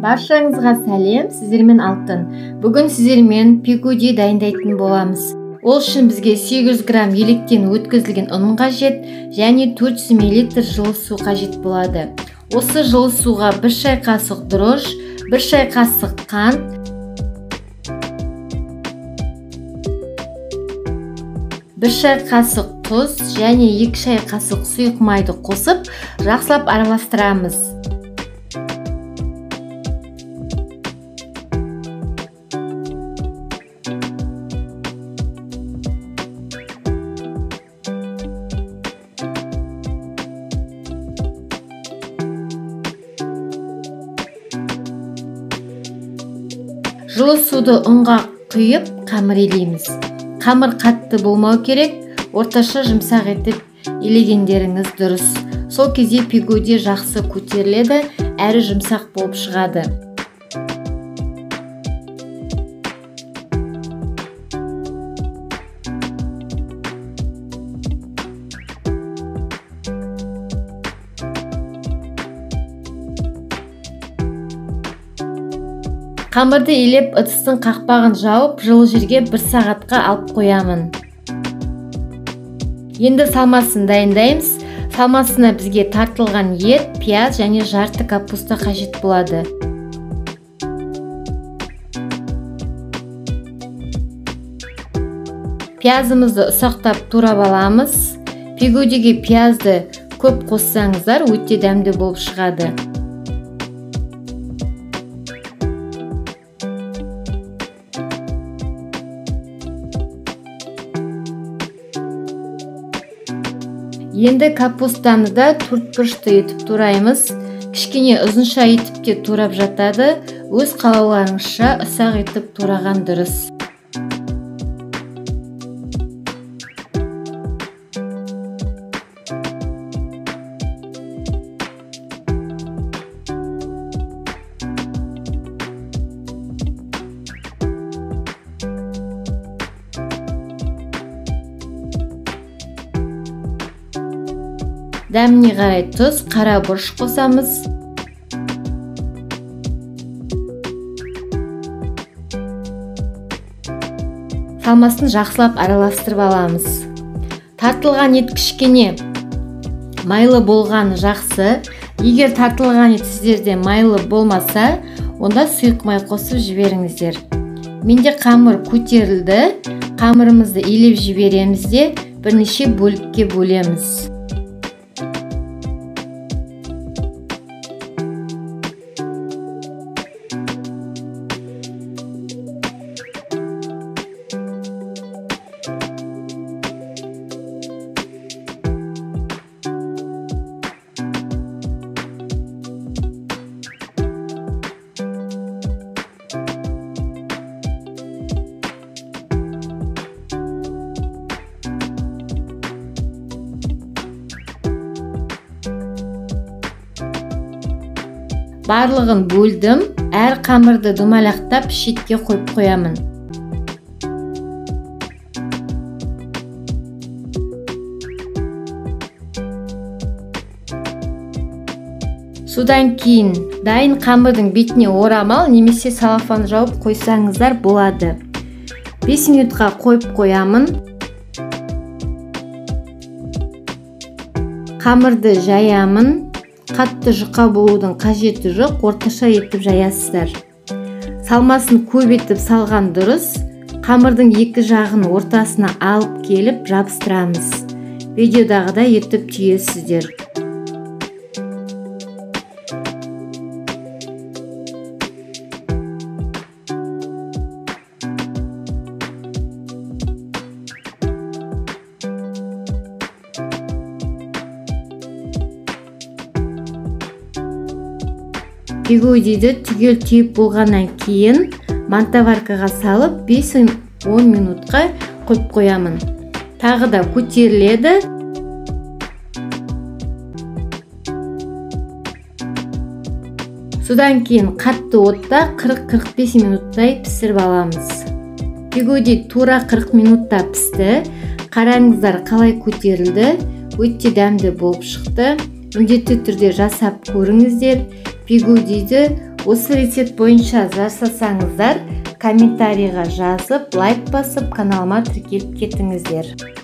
Баршаңызға сәлем, сіздермен Алтын. Бүгін сіздермен пигуди дайындайтын боламыз. Ол үшін бізге 800 грамм електен өткізілген ұн қажет және 400 мл жылы су қажет болады. Осы жылы суға 1 шай қасық дрожж, 1 шай қасық қант, 1 шай қасық тұз және 2 шай қасық сұйық майды қосып, жақсылап араластырамыз. Жылы суды ұнға құйып, қамыр елейміз. Қамыр қатты болмау керек, орташа жұмсақ етіп елегендеріңіз дұрыс. Сол кезде пигуди жақсы көтеріледі, әрі жұмсақ болып шығады. Қамырды елеп, ыдыстың қақпағын жауып, жылы жерге 1 сағатқа алып қоямын. Енді салмасын дайындаймыз. Салмасына бізге тартылған ет, пияз және жарты капуста қажет болады. Пиязымызды ұсақтап турап аламыз. Пигудиге пиязды көп қоссаңыздар, өте дәмді болып шығады. Енді капустаны да төртбұрышты етіп тураймыз. Кішкене ұзынша етіп те турап жатады. Өз қалауларыңызша ұсақ етіп тураған дұрыс. Дәміне қарай тұз, қара бұрыш қосамыз. Салмасын жақсылап араластырып аламыз. Тартылған ет кішкене майлы болғаны жақсы. Егер тартылған ет сіздерде майлы болмаса, онда сұйық май қосып жіберіңіздер. Менде қамыр көтерілді. Қамырымызды елеп жібереміз де бірнеше бөлікке бөлеміз. Барлығын бөлдім, әр қамырды домалақтап шетке қойып қоямын. Содан кейін дайын қамырдың бетіне орамал немесе салафан жауып қойсаңыздар болады. 5 минутқа қойып қоямын. Қамырды жаямын. Қатты жұқа болудың қажеті жоқ, орташа етіп жаясыздар. Салмасын көп етіп салған дұрыс. Қамырдың екі жағын ортасына алып келіп жабыстырамыз. Видеодағыдай етіп түйесіздер. Пигудиді түгел түйіп болғаннан кейін мантаваркаға салып 5-10 минутқа қойып қоямын. Тағы да көтеріледі. Содан кейін қатты отта 40-45 минуттай пісіріп аламыз. Пигуди тура 40 минутта пісті. Қараңыздар қалай көтерілді. Өте дәмді болып шықты. Міндетті түрде жасап көріңіздер. Пигудиді осы рецепт бойынша жасасаңыздар, комментарийға жазып, лайк басып, каналыма тіркеліп кетіңіздер.